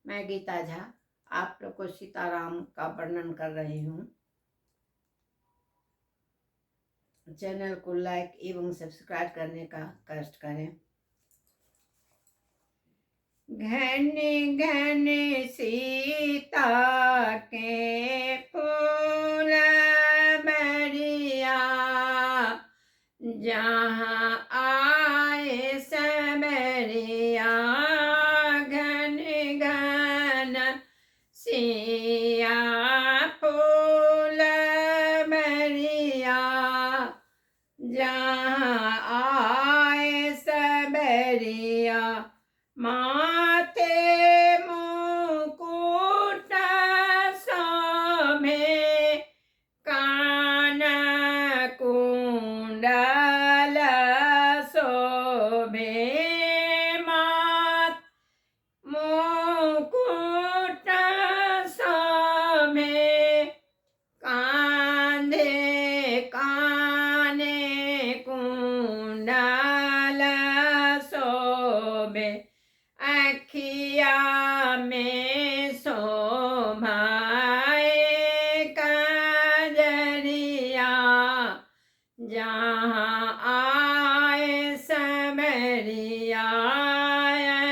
मैं गीता झा आप लोग को सीताराम का वर्णन कर रही हूँ। चैनल को लाइक एवं सब्सक्राइब करने का कष्ट करें। घने घने सीता के फूल बरिया, जहाँ आए सबरिया घन घन सिया फूल बरिया, जहाँ आए सबरिया माथे मुकुट शोभे, कान कुंडल शोभे, माथ मुकुट शोभे, कांधे काने कुंडल शोभे, अखिया में शोभाए काजरिया, जहाँ आए सबरिया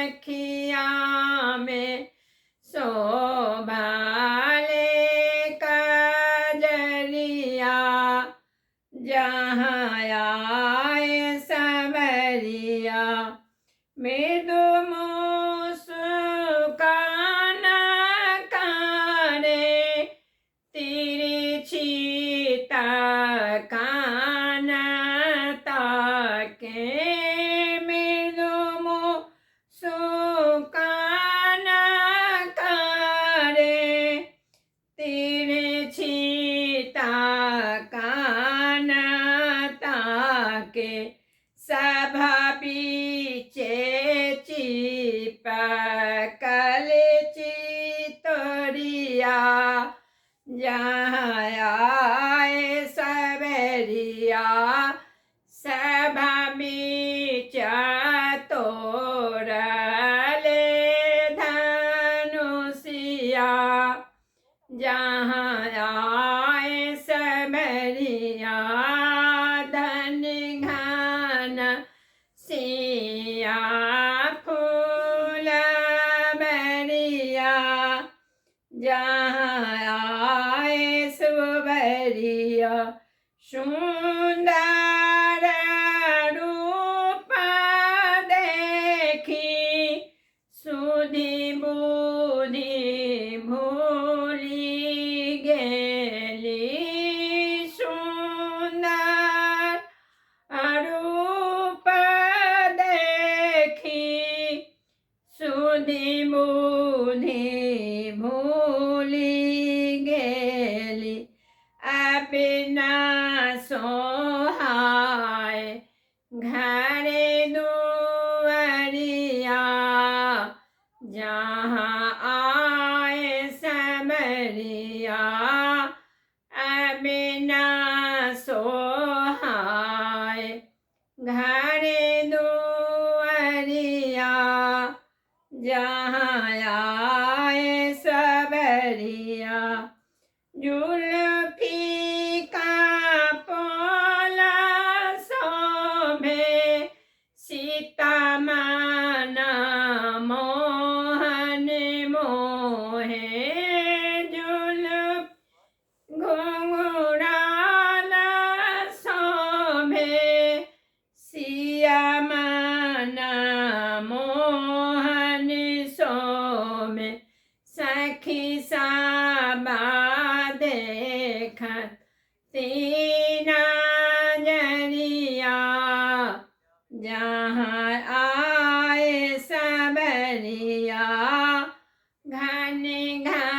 अखिया में शोभाले काजरिया, जहाँ आए सबरिया मृदु मुस्कान करे, तिरछी ताकान ताके, मृदु मुस्कान करे, तिरछी ताकान ताके, सभा बीचे चिपकल चितोरिया, जहाँ आए सबरिया सभा बीच तोड़ले धनुषिया, जहाँ आए सबरिया धन घन सिया फूल बरिया, जहाँ आए सुबरिया सुंदर रूप देखी, सुधि बुद्धि भूली गेली, सुंदर रूप देखी, सुधि बुद्धि भूली गेली, अपना सोहाय घरे दुआरिया, जहाँ आए सबरिया अपना सोहाय घरे दुआरिया, जहाँ आए सबरिया जुल्फी का पोला शोभे, सीता माना मोहन मोहे, जुल्फ घुंघराल शोभे, सिया माना मोहन शोभे, सखी साबा देखत तीना जरिया, जहाँ आए सबरिया घन घन